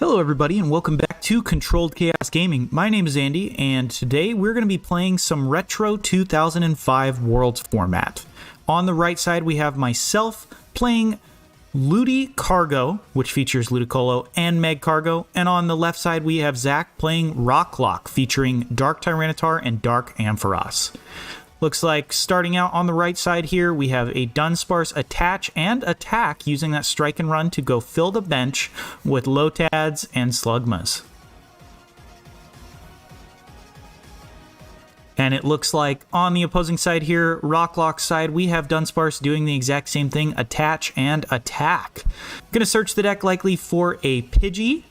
Hello everybody and welcome back to Controlled Chaos Gaming. My name is Andy and today we're going to be playing some retro 2005 Worlds format. On the right side we have myself playing LudiCargo, which features Ludicolo and MegCargo, and on the left side we have Zach playing Rocklock featuring Dark Tyranitar and Dark Ampharos. Looks like starting out on the right side here, we have a Dunsparce attach and attack using that strike and run to go fill the bench with Lotads and Slugmas. And it looks like on the opposing side here, Rocklock's side, we have Dunsparce doing the exact same thing, attach and attack. Gonna search the deck likely for a Pidgey,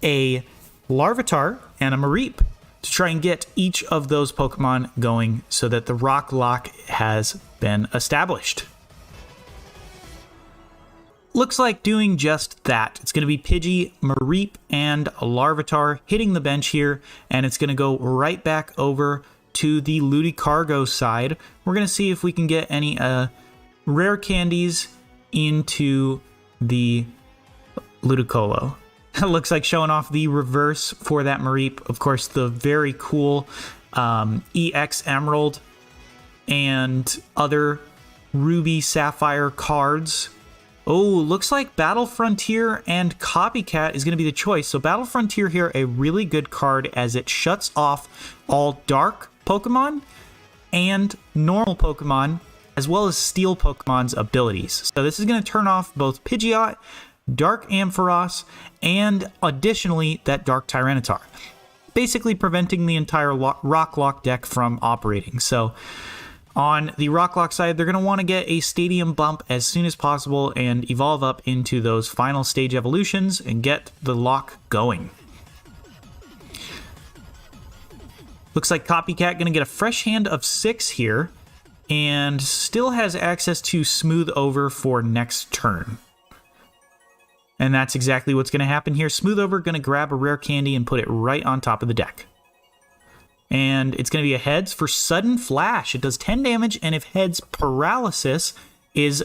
a Larvitar, and a Mareep, to try and get each of those Pokemon going so that the Rocklock has been established. Looks like doing just that. It's going to be Pidgey, Mareep, and Larvitar hitting the bench here, and it's going to go right back over to the LudiCargo side. We're going to see if we can get any rare candies into the Ludicolo. It looks like showing off the reverse for that Mareep. Of course, the very cool EX Emerald and other Ruby Sapphire cards. Oh, looks like Battle Frontier and Copycat is going to be the choice. So Battle Frontier here, a really good card as it shuts off all dark Pokemon and normal Pokemon, as well as steel Pokemon's abilities. So this is going to turn off both Pidgeot, Dark Ampharos, and additionally that Dark Tyranitar, basically preventing the entire Rocklock deck from operating. So on the Rocklock side, they're going to want to get a Stadium Bump as soon as possible and evolve up into those final stage evolutions and get the lock going. Looks like Copycat going to get a fresh hand of 6 here and still has access to Smooth Over for next turn. And that's exactly what's going to happen here. Smooth Over going to grab a rare candy and put it right on top of the deck. And it's going to be a Heads for Sudden Flash. It does 10 damage, and if Heads, Paralysis is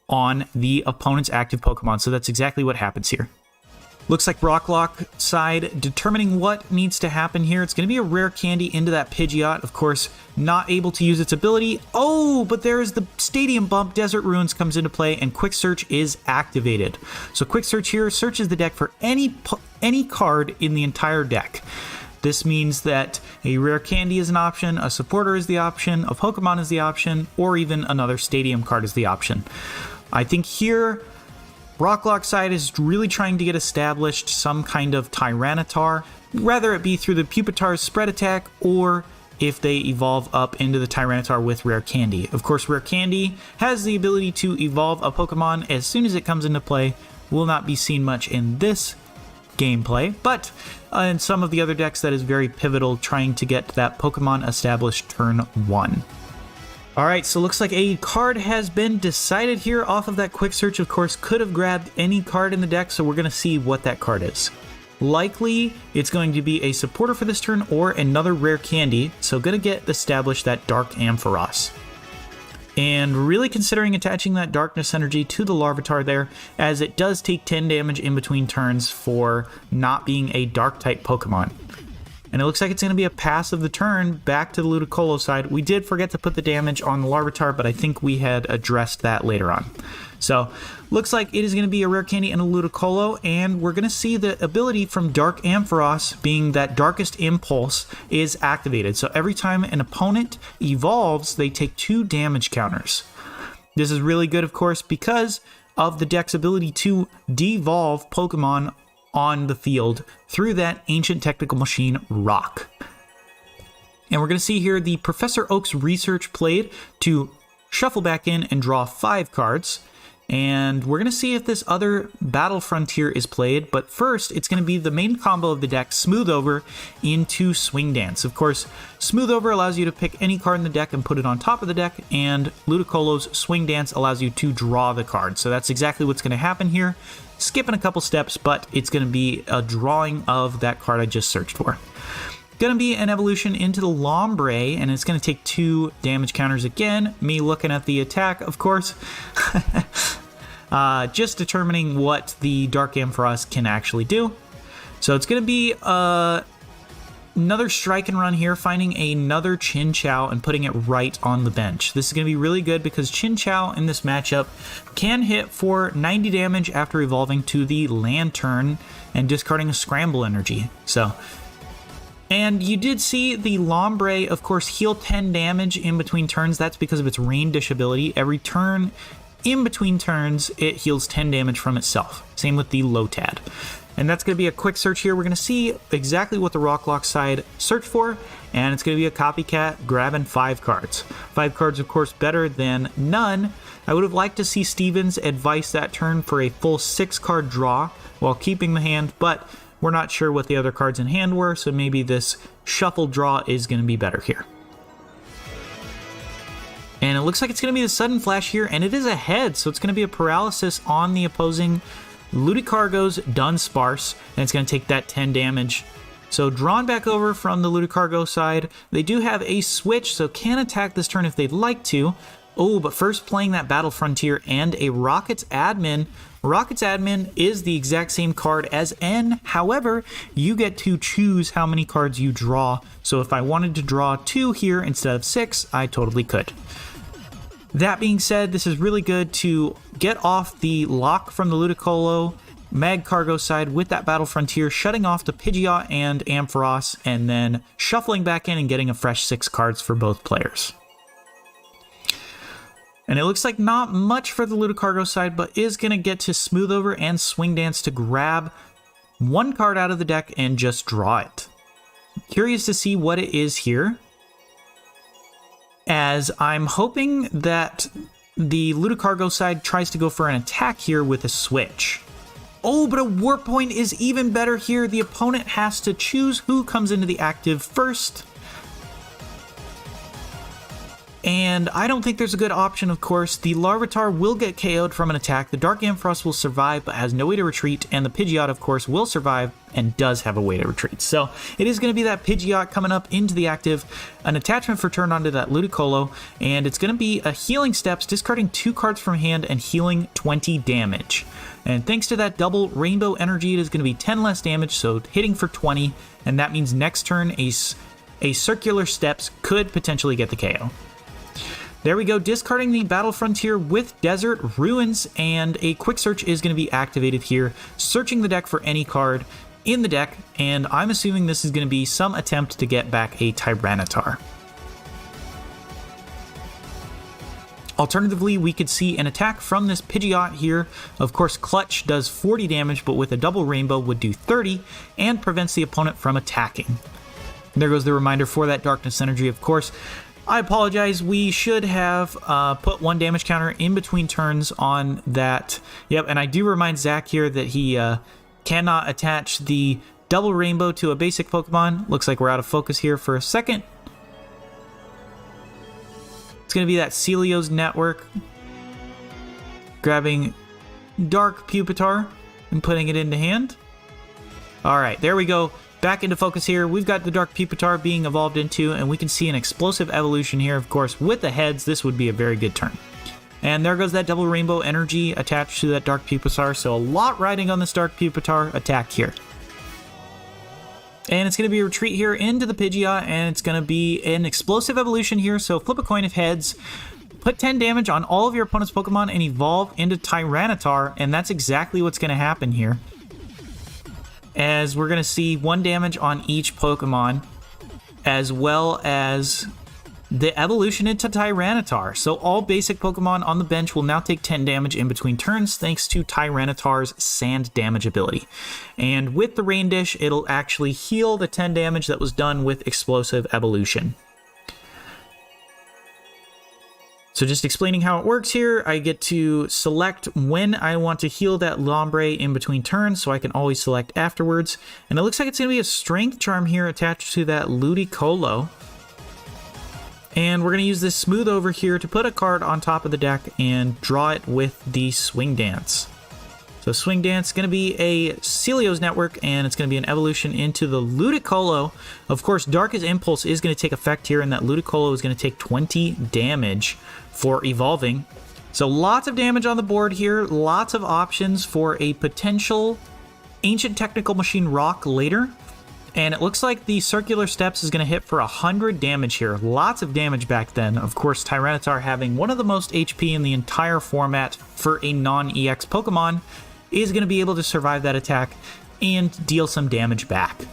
on the opponent's active Pokemon. So that's exactly what happens here. Looks like Rocklock side determining what needs to happen here. It's going to be a rare candy into that Pidgeot. Of course, not able to use its ability. Oh, but there is the Stadium Bump. Desert Ruins comes into play, and Quick Search is activated. So Quick Search here searches the deck for any card in the entire deck. This means that a rare candy is an option, a supporter is the option, a Pokemon is the option, or even another Stadium card is the option. I think here Rocklock side is really trying to get established some kind of Tyranitar, whether it be through the Pupitar's spread attack or if they evolve up into the Tyranitar with Rare Candy. Of course, Rare Candy has the ability to evolve a Pokemon as soon as it comes into play. Will not be seen much in this gameplay, but in some of the other decks that is very pivotal, trying to get that Pokemon established turn 1. Alright, so looks like a card has been decided here off of that Quick Search. Of course, could have grabbed any card in the deck, so we're going to see what that card is. Likely, it's going to be a supporter for this turn or another rare candy, so going to get established that Dark Ampharos. And really considering attaching that Darkness Energy to the Larvitar there, as it does take 10 damage in between turns for not being a Dark-type Pokemon. And it looks like it's going to be a pass of the turn back to the Ludicolo side. We did forget to put the damage on the Larvitar, but I think we had addressed that later on. So, looks like it is going to be a rare candy and a Ludicolo, and we're going to see the ability from Dark Ampharos, being that Darkest Impulse, is activated. So every time an opponent evolves, they take 2 damage counters. This is really good, of course, because of the deck's ability to devolve Pokemon on the field through that ancient technical machine, Rock. And we're going to see here the Professor Oak's research played to shuffle back in and draw 5 cards. And we're going to see if this other Battle Frontier is played, but first it's going to be the main combo of the deck, Smooth Over into Swing Dance. Of course, Smooth Over allows you to pick any card in the deck and put it on top of the deck, and Ludicolo's Swing Dance allows you to draw the card. So that's exactly what's going to happen here. Skipping a couple steps, but it's going to be a drawing of that card I just searched for. Going to be an evolution into the Lombre, and it's going to take 2 damage counters again. Me looking at the attack, of course. just determining what the Dark Ampharos can actually do. So it's going to be another strike and run here, finding another Chinchou and putting it right on the bench. This is going to be really good because Chinchou in this matchup can hit for 90 damage after evolving to the Lantern and discarding a Scramble energy. And you did see the Lombre, of course, heal 10 damage in between turns. That's because of its Rain Dish ability. Every turn in between turns, it heals 10 damage from itself. Same with the Lotad. And that's going to be a quick search here. We're going to see exactly what the Rocklock side searched for, and it's going to be a Copycat grabbing 5 cards. 5 cards, of course, better than none. I would have liked to see Stevens advice that turn for a full 6-card draw while keeping the hand, but we're not sure what the other cards in hand were, so maybe this shuffle draw is going to be better here. And it looks like it's going to be the Sudden Flash here, and it is a head, so it's going to be a paralysis on the opposing LudiCargo's Dunsparce, and it's going to take that 10 damage. So drawn back over from the LudiCargo side, they do have a switch, so can attack this turn if they'd like to. Oh, but first playing that Battle Frontier and a Rockets Admin. Rockets Admin is the exact same card as N, however, you get to choose how many cards you draw. So if I wanted to draw 2 here instead of 6, I totally could. That being said, this is really good to get off the lock from the Ludicolo Magcargo side with that Battle Frontier, shutting off the Pidgeot and Ampharos, and then shuffling back in and getting a fresh 6 cards for both players. And it looks like not much for the LudiCargo side, but is going to get to Smooth Over and Swing Dance to grab 1 card out of the deck and just draw it. Curious to see what it is here, as I'm hoping that the LudiCargo side tries to go for an attack here with a switch. Oh, but a Warp Point is even better here. The opponent has to choose who comes into the active first. And I don't think there's a good option, of course. The Larvitar will get KO'd from an attack. The Dark Ampharos will survive, but has no way to retreat. And the Pidgeot, of course, will survive and does have a way to retreat. So it is going to be that Pidgeot coming up into the active, an attachment for turn onto that Ludicolo, and it's going to be a Healing Steps, discarding 2 cards from hand and healing 20 damage. And thanks to that double Rainbow Energy, it is going to be 10 less damage, so hitting for 20, and that means next turn a Circular Steps could potentially get the KO. There we go, discarding the Battle Frontier with Desert Ruins, and a Quick Search is going to be activated here, searching the deck for any card in the deck, and I'm assuming this is going to be some attempt to get back a Tyranitar. Alternatively, we could see an attack from this Pidgeot here. Of course, Clutch does 40 damage, but with a double Rainbow would do 30, and prevents the opponent from attacking. And there goes the reminder for that Darkness Energy, of course. I apologize, we should have put 1 damage counter in between turns on that. Yep, and I do remind Zach here that he cannot attach the double Rainbow to a basic Pokemon. Looks like we're out of focus here for a second. It's going to be that Celio's Network, grabbing Dark Pupitar and putting it into hand. Alright, there we go. Back into focus here. We've got the Dark Pupitar being evolved into, and we can see an explosive evolution here. Of course, with the heads, this would be a very good turn. And there goes that double Rainbow Energy attached to that Dark Pupitar, so a lot riding on this Dark Pupitar attack here. And it's going to be a retreat here into the Pidgeot, and it's going to be an explosive evolution here, so flip a coin of heads, put 10 damage on all of your opponent's Pokemon, and evolve into Tyranitar, and that's exactly what's going to happen here. As we're going to see 1 damage on each Pokemon, as well as the evolution into Tyranitar. So all basic Pokemon on the bench will now take 10 damage in between turns, thanks to Tyranitar's Sand Damage ability. And with the Rain Dish, it'll actually heal the 10 damage that was done with Explosive Evolution. So just explaining how it works here, I get to select when I want to heal that Lombre in between turns, so I can always select afterwards. And it looks like it's going to be a Strength Charm here attached to that Ludicolo. And we're going to use this Smooth Over here to put a card on top of the deck and draw it with the Swing Dance. So Swing Dance is going to be a Celio's Network, and it's going to be an evolution into the Ludicolo. Of course, Darkest Impulse is going to take effect here, and that Ludicolo is going to take 20 damage for evolving. So lots of damage on the board here, lots of options for a potential Ancient Technical Machine Rock later. And it looks like the Circular Steps is going to hit for 100 damage here. Lots of damage back then. Of course, Tyranitar having one of the most HP in the entire format for a non-EX Pokemon is going to be able to survive that attack and deal some damage back.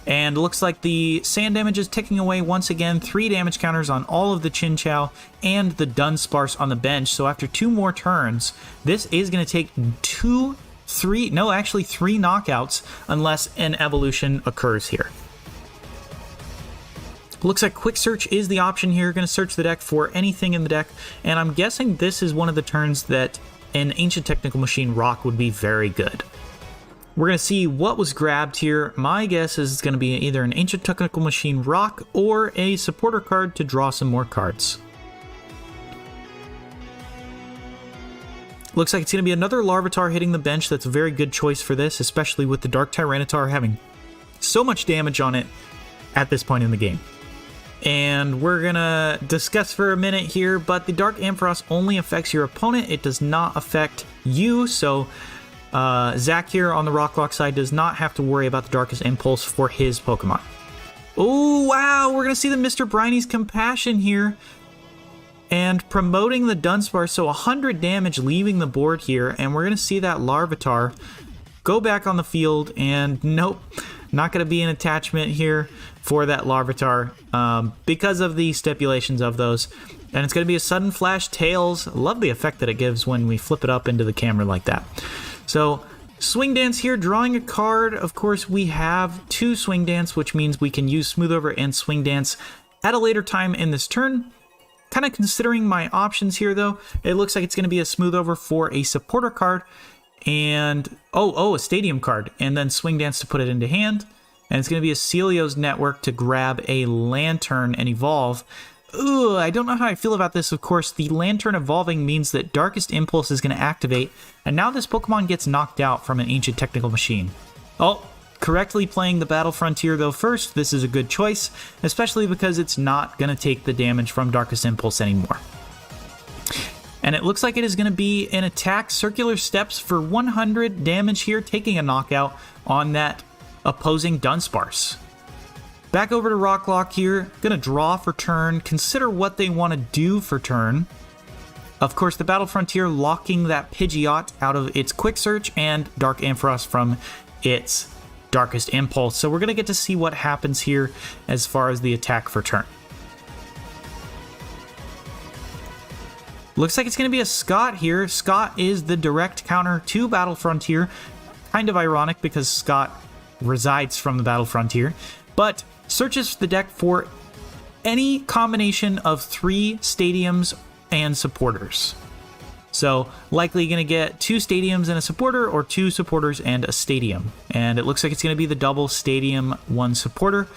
And it looks like the sand damage is ticking away once again. 3 damage counters on all of the Chinchou and the Dunsparce on the bench. So after 2 more turns, this is going to take 3 knockouts unless an evolution occurs here. Looks like Quick Search is the option here. Going to search the deck for anything in the deck. And I'm guessing this is one of the turns that an Ancient Technical Machine Rock would be very good. We're going to see what was grabbed here. My guess is it's going to be either an Ancient Technical Machine Rock or a supporter card to draw some more cards. Looks like it's going to be another Larvitar hitting the bench. That's a very good choice for this, especially with the Dark Tyranitar having so much damage on it at this point in the game. And we're going to discuss for a minute here, but the Dark Ampharos only affects your opponent. It does not affect you, so Zach here on the Rocklock side does not have to worry about the Darkest Impulse for his Pokemon. Oh, wow, we're going to see the Mr. Briny's Compassion here. And promoting the Dunsparce, so 100 damage leaving the board here, and we're going to see that Larvitar go back on the field, and nope, not going to be an attachment here for that Larvitar because of the stipulations of those. And it's going to be a Sudden Flash Tails. Love the effect that it gives when we flip it up into the camera like that. So Swing Dance here, drawing a card. Of course, we have 2 Swing Dance, which means we can use Smooth Over and Swing Dance at a later time in this turn. Kind of considering my options here, though, it looks like it's going to be a Smooth Over for a supporter card and, a Stadium card, and then Swing Dance to put it into hand. And it's going to be a Celio's Network to grab a Lantern and evolve. Ugh, I don't know how I feel about this. Of course, the Lantern evolving means that Darkest Impulse is going to activate, and now this Pokemon gets knocked out from an Ancient Technical Machine. Oh, correctly playing the Battle Frontier though first, this is a good choice, especially because it's not going to take the damage from Darkest Impulse anymore. And it looks like it is going to be an attack Circular Steps for 100 damage here, taking a knockout on that opposing Dunsparce. Back over to Rocklock here, gonna draw for turn, consider what they want to do for turn. Of course, the Battle Frontier locking that Pidgeot out of its Quick Search and Dark Ampharos from its Darkest Impulse. So we're gonna get to see what happens here as far as the attack for turn. Looks like it's gonna be a Scott here. Scott is the direct counter to Battle Frontier. Kind of ironic because Scott resides from the Battle Frontier, but searches the deck for any combination of 3 stadiums and supporters. So likely going to get 2 stadiums and a supporter, or 2 supporters and a stadium. And it looks like it's going to be the double stadium, 1 supporter.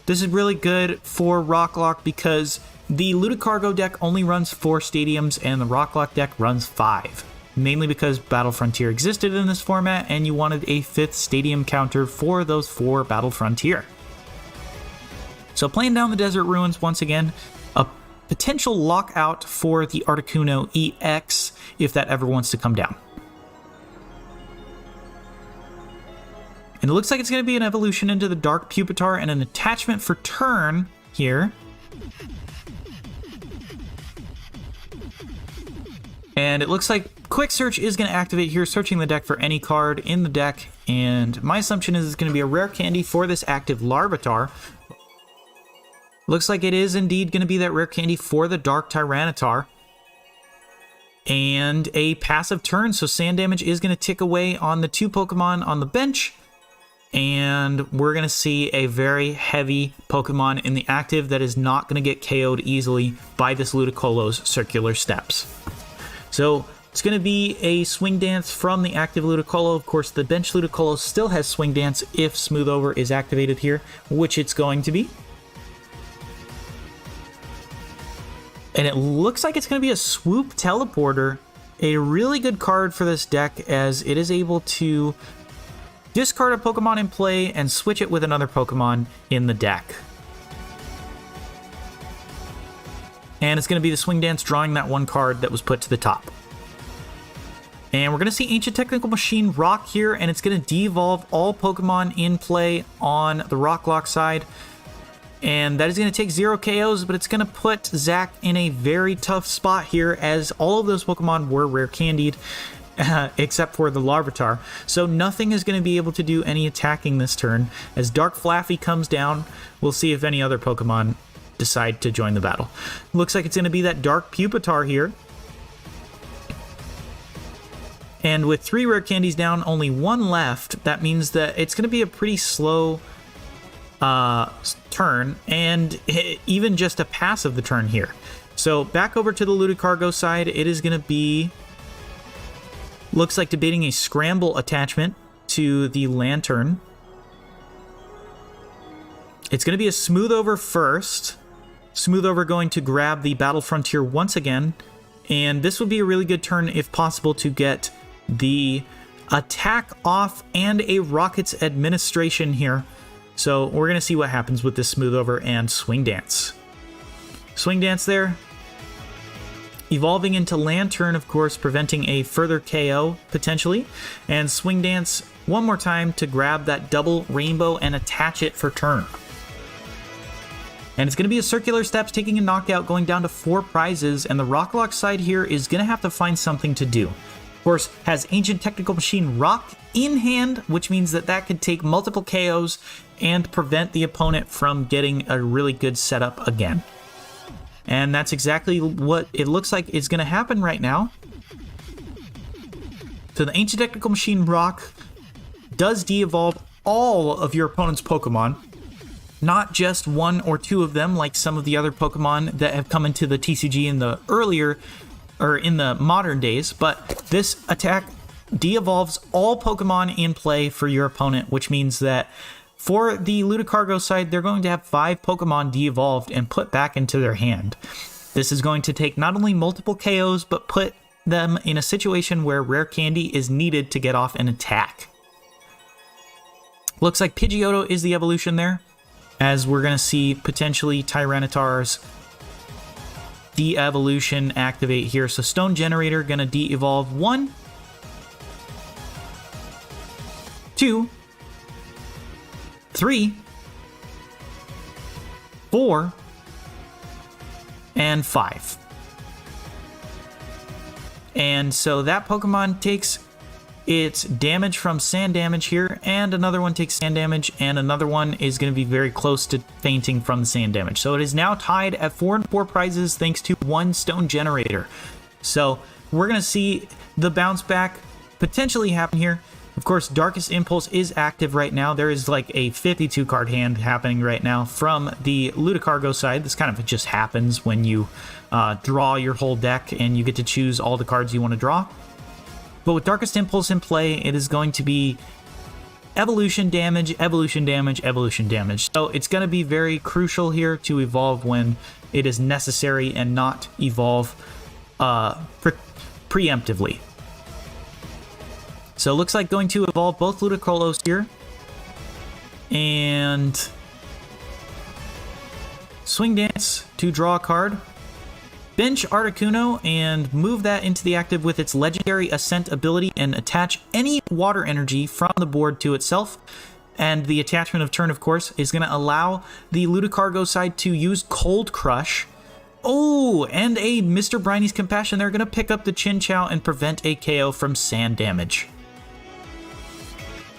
This is really good for Rocklock because the LudiCargo deck only runs 4 stadiums and the Rocklock deck runs 5. Mainly because Battle Frontier existed in this format and you wanted a 5th stadium counter for those 4 Battle Frontier. So playing down the Desert Ruins once again, a potential lockout for the Articuno EX if that ever wants to come down. And it looks like it's going to be an evolution into the Dark Pupitar and an attachment for turn here. And it looks like Quick Search is going to activate here, searching the deck for any card in the deck. And my assumption is it's going to be a rare candy for this active Larvitar. Looks like it is indeed going to be that rare candy for the Dark Tyranitar. And a passive turn, so sand damage is going to tick away on the 2 Pokemon on the bench. And we're going to see a very heavy Pokemon in the active that is not going to get KO'd easily by this Ludicolo's Circular Steps. So it's going to be a Swing Dance from the active Ludicolo. Of course, the bench Ludicolo still has Swing Dance if Smooth Over is activated here, which it's going to be. And it looks like it's going to be a Swoop Teleporter, a really good card for this deck as it is able to discard a Pokemon in play and switch it with another Pokemon in the deck. And it's going to be the Swing Dance drawing that one card that was put to the top. And we're going to see Ancient Technical Machine rock here, and it's going to de-evolve all Pokemon in play on the Rock Lock side. And that is going to take 0 KOs, but it's going to put Zach in a very tough spot here, as all of those Pokemon were rare candied, except for the Larvitar. So nothing is going to be able to do any attacking this turn. As Dark Flaffy comes down, we'll see if any other Pokemon decide to join the battle. Looks like it's going to be that Dark Pupitar here. And with 3 rare candies down, only 1 left. That means that it's going to be a pretty slow turn, and even just a pass of the turn here. So back over to the LudiCargo side, it is going to be, looks like, debating a Scramble attachment to the Lantern. It's going to be a Smooth Over first. Smooth Over going to grab the Battle Frontier once again, and this would be a really good turn if possible to get the attack off and a Rocket's Administration here. So we're going to see what happens with this Smooth Over and Swing Dance. Swing Dance there. Evolving into Lantern, of course, preventing a further KO, potentially. And Swing Dance one more time to grab that double Rainbow and attach it for turn. And it's going to be a Circular Steps, taking a knockout, going down to 4 prizes. And the Rock Lock side here is going to have to find something to do. Of course, has Ancient Technical Machine Rock in hand, which means that that could take multiple KOs and prevent the opponent from getting a really good setup again. And that's exactly what it looks like is going to happen right now. So the Ancient Technical Machine Rock does de-evolve all of your opponent's Pokemon, not just 1 or 2 of them like some of the other Pokemon that have come into the TCG in the earlier, or in the modern days, but this attack de-evolves all Pokemon in play for your opponent, which means that for the LudiCargo side, they're going to have 5 Pokemon de-evolved and put back into their hand. This is going to take not only multiple KOs, but put them in a situation where rare candy is needed to get off an attack. Looks like Pidgeotto is the evolution there, as we're going to see potentially Tyranitar's de-evolution activate here. So Stone Generator going to de-evolve 1, 2, 3, 4, and 5. And so that Pokemon takes its damage from sand damage here, and another one takes sand damage, and another one is going to be very close to fainting from the sand damage. So it is now tied at 4 and 4 prizes thanks to 1 Stone Generator. So we're going to see the bounce back potentially happen here. Of course, Darkest Impulse is active right now. There is like a 52 card hand happening right now from the LudiCargo side. This kind of just happens when you draw your whole deck and you get to choose all the cards you want to draw. But with Darkest Impulse in play, it is going to be evolution damage, evolution damage, evolution damage. So it's going to be very crucial here to evolve when it is necessary and not evolve preemptively. So it looks like going to evolve both Ludicrolos here. And Swing Dance to draw a card. Bench Articuno and move that into the active with its legendary Ascent ability and attach any water energy from the board to itself. And the attachment of turn, of course, is going to allow the LudiCargo side to use Cold Crush. Oh, and a Mr. Briny's Compassion. They're going to pick up the Chinchou and prevent a KO from sand damage.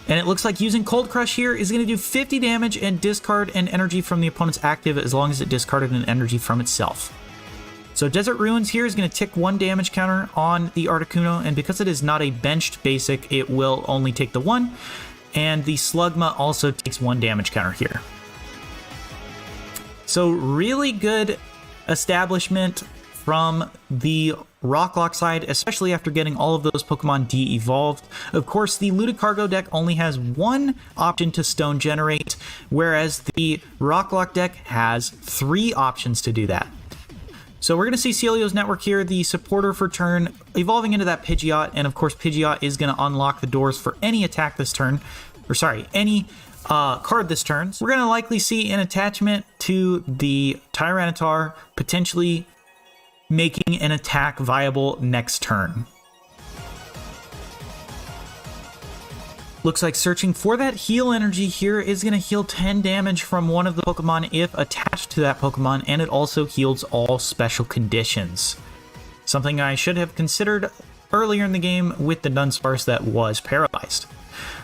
And it looks like using Cold Crush here is going to do 50 damage and discard an energy from the opponent's active as long as it discarded an energy from itself. So Desert Ruins here is going to tick 1 damage counter on the Articuno, and because it is not a benched basic, it will only take the 1. And the Slugma also takes 1 damage counter here. So really good establishment from the Rocklock side, especially after getting all of those Pokemon de-evolved. Of course, the LudiCargo deck only has 1 option to Stone Generate, whereas the Rocklock deck has 3 options to do that. So we're going to see Celio's Network here, the supporter for turn, evolving into that Pidgeot, and of course Pidgeot is going to unlock the doors for any attack this turn, or sorry, any card this turn. So we're going to likely see an attachment to the Tyranitar, potentially making an attack viable next turn. Looks like searching for that heal energy here is going to heal 10 damage from one of the Pokemon if attached to that Pokemon, and it also heals all special conditions. Something I should have considered earlier in the game with the Dunsparce that was paralyzed.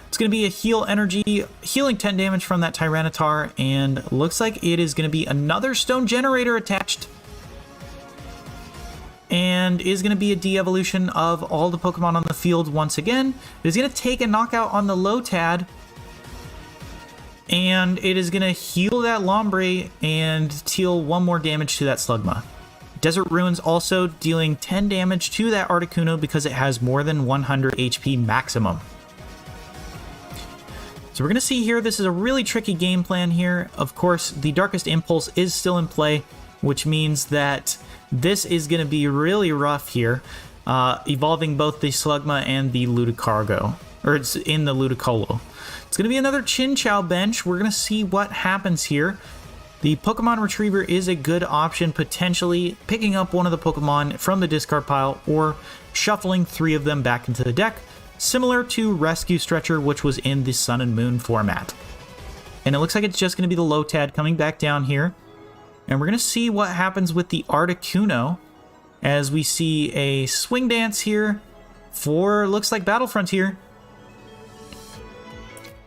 It's going to be a heal energy, healing 10 damage from that Tyranitar, and looks like it is going to be another Stone Generator attached. And is going to be a de-evolution of all the Pokemon on the field once again. It is going to take a knockout on the Lotad. And it is going to heal that Lombre and deal 1 more damage to that Slugma. Desert Ruins also dealing 10 damage to that Articuno because it has more than 100 HP maximum. So we're going to see here, this is a really tricky game plan here. Of course, the Darkest Impulse is still in play, which means that this is going to be really rough here, evolving both the Slugma and the LudiCargo, or it's in the Ludicolo. It's going to be another Chinchou bench. We're going to see what happens here. The Pokemon Retriever is a good option, potentially picking up one of the Pokemon from the discard pile or shuffling 3 of them back into the deck, similar to Rescue Stretcher, which was in the Sun and Moon format. And it looks like it's just going to be the Lotad coming back down here. And we're going to see what happens with the Articuno as we see a Swing Dance here for, looks like Battle Frontier.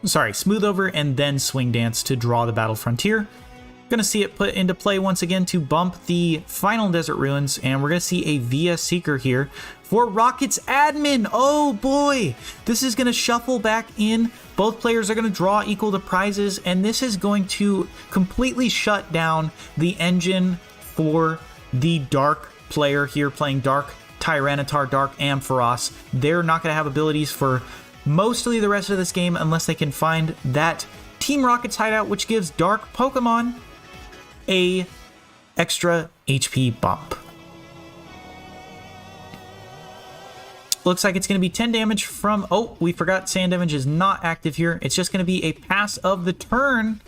Sorry, Smooth Over and then Swing Dance to draw the Battle Frontier. Going to see it put into play once again to bump the final Desert Ruins, and we're going to see a VS Seeker here for Rocket's Admin. Oh boy, this is going to shuffle back in. Both players are going to draw equal to prizes, and this is going to completely shut down the engine for the Dark player here playing Dark Tyranitar, Dark Ampharos. They're not going to have abilities for mostly the rest of this game unless they can find that Team Rocket's hideout, which gives Dark Pokemon a extra HP bump. Looks like it's going to be 10 damage from... Oh, we forgot Sand Damage is not active here. It's just going to be a pass of the turn.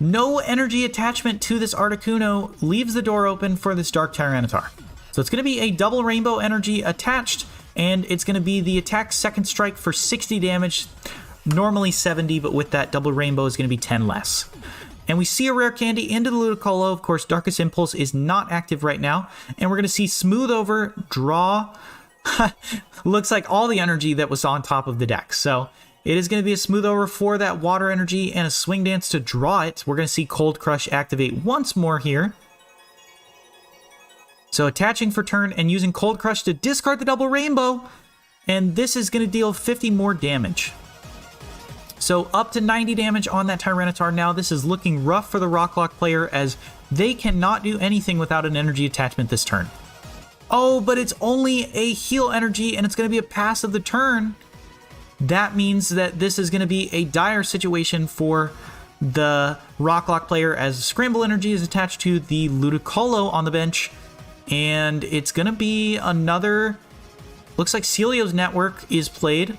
No energy attachment to this Articuno leaves the door open for this Dark Tyranitar. So it's going to be a double Rainbow Energy attached, and it's going to be the attack second strike for 60 damage. Normally 70, but with that double Rainbow is going to be 10 less. And we see a rare candy into the Ludicolo. Of course, Darkest Impulse is not active right now. And we're going to see Smooth Over, draw. Looks like all the energy that was on top of the deck. So it is going to be a Smooth Over for that water energy and a Swing Dance to draw it. We're going to see Cold Crush activate once more here. So attaching for turn and using Cold Crush to discard the double Rainbow. And this is going to deal 50 more damage. So up to 90 damage on that Tyranitar now. This is looking rough for the Rocklock player as they cannot do anything without an energy attachment this turn. Oh, but it's only a heal energy and it's going to be a pass of the turn. That means that this is going to be a dire situation for the Rocklock player as Scramble Energy is attached to the Ludicolo on the bench. And it's going to be another... Looks like Celio's Network is played.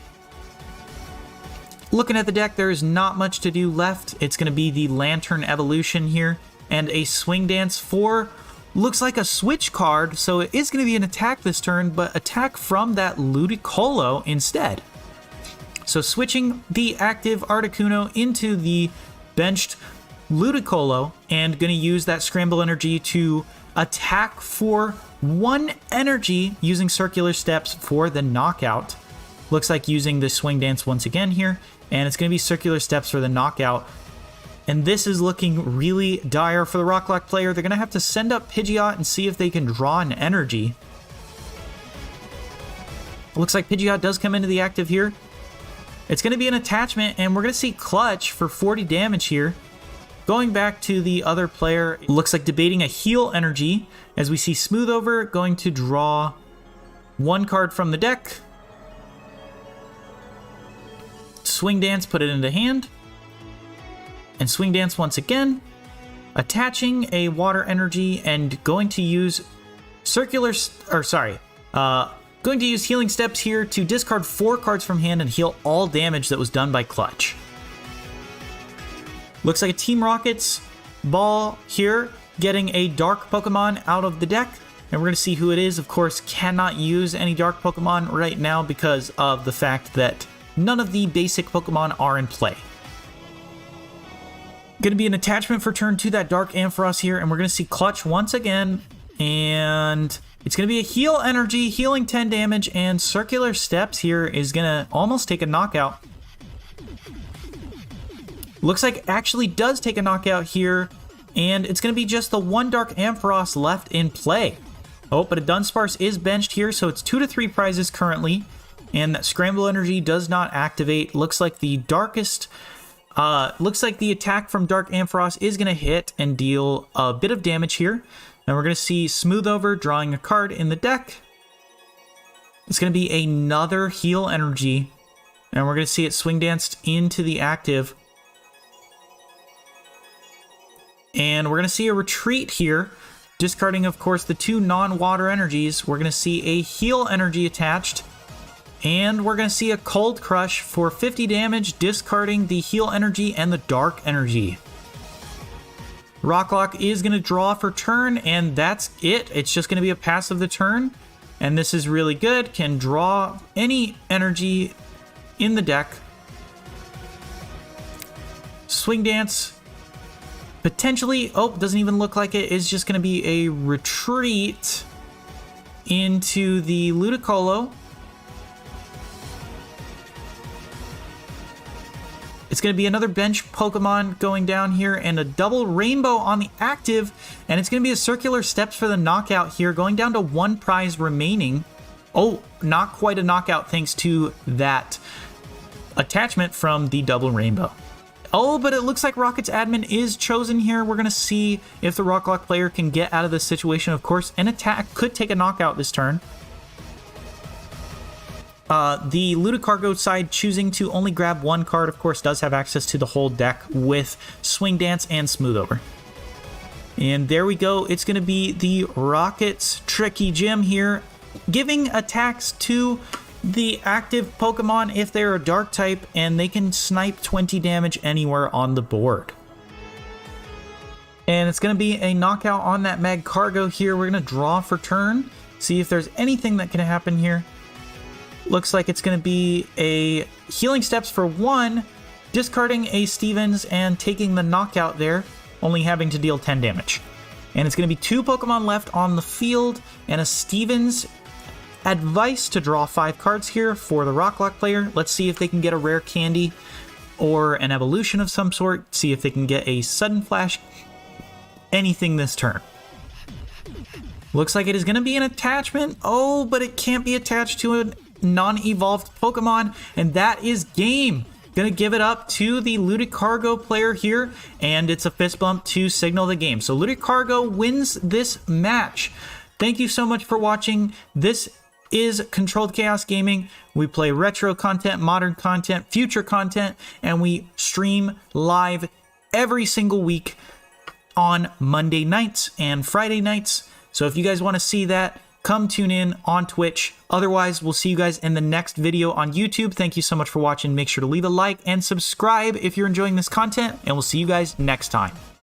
Looking at the deck, there is not much to do left. It's going to be the Lantern Evolution here and a Swing Dance for, looks like a switch card. So it is going to be an attack this turn, but attack from that Ludicolo instead. So switching the active Articuno into the benched Ludicolo and going to use that Scramble Energy to attack for 1 energy using Circular Steps for the knockout. Looks like using the Swing Dance once again here. And it's going to be Circular Steps for the knockout. And this is looking really dire for the Rocklock player. They're going to have to send up Pidgeot and see if they can draw an energy. Looks like Pidgeot does come into the active here. It's going to be an attachment, and we're going to see Clutch for 40 damage here. Going back to the other player, it looks like debating a heal energy as we see Smooth Over going to draw 1 card from the deck. Swing Dance, put it into hand. And Swing Dance once again. Attaching a water energy and going to use going to use Healing Steps here to discard 4 cards from hand and heal all damage that was done by Clutch. Looks like a Team Rocket's ball here, getting a Dark Pokemon out of the deck. and we're going to see who it is. Of course, cannot use any dark Pokemon right now because of the fact that none of the basic Pokemon are in play. Going to be an attachment for turn 2, that Dark Ampharos here, and we're going to see Clutch once again, and it's going to be a Heal Energy, healing 10 damage, and Circular Steps here is going to almost take a knockout. Looks like it actually does take a knockout here, and it's going to be just the one Dark Ampharos left in play. Oh, but a Dunsparce is benched here, so it's 2 to 3 prizes currently, and that Scramble Energy does not activate. Looks like the attack from Dark Ampharos is going to hit and deal a bit of damage here. And we're going to see Smooth Over drawing a card in the deck. It's going to be another Heal Energy. And we're going to see it Swing Danced into the active. And we're going to see a Retreat here. Discarding, of course, the 2 non-water energies. We're going to see a Heal Energy attached. And we're going to see a Cold Crush for 50 damage, discarding the Heal Energy and the Dark Energy. Rocklock is going to draw for turn, and that's it. It's just going to be a pass of the turn, and this is really good. Can draw any energy in the deck. Swing Dance, potentially, oh, doesn't even look like it. It's just going to be a retreat into the Ludicolo. It's going to be another bench Pokemon going down here and a double rainbow on the active. And it's going to be a Circular Steps for the knockout here, going down to 1 prize remaining. Oh, not quite a knockout thanks to that attachment from the double rainbow. Oh, but it looks like Rocket's admin is chosen here. We're going to see if the Rocklock player can get out of this situation. Of course, an attack could take a knockout this turn. The LudiCargo side choosing to only grab 1 card, of course, does have access to the whole deck with Swing Dance and Smooth Over. And there we go. It's going to be the Rocket's Tricky Gym here, giving attacks to the active Pokemon if they're a Dark type, and they can snipe 20 damage anywhere on the board. And it's going to be a knockout on that Magcargo here. We're going to draw for turn, see if there's anything that can happen here. Looks like it's going to be a Healing Steps for 1, discarding a Stevens and taking the knockout there, only having to deal 10 damage. And it's going to be 2 Pokemon left on the field, and a Stevens. Advice to draw 5 cards here for the Rocklock player. Let's see if they can get a rare candy or an evolution of some sort. See if they can get a Sudden Flash. Anything this turn. Looks like it is going to be an attachment. Oh, but it can't be attached to a non-evolved Pokemon, and that is game. Gonna give it up to the LudiCargo player here, and it's a fist bump to signal the game. So LudiCargo wins this match. Thank you so much for watching. This is Controlled Chaos Gaming. We play retro content, modern content, future content, and we stream live every single week on Monday nights and Friday nights. So if you guys want to see that, come tune in on Twitch. Otherwise, we'll see you guys in the next video on YouTube. Thank you so much for watching. Make sure to leave a like and subscribe if you're enjoying this content, and we'll see you guys next time.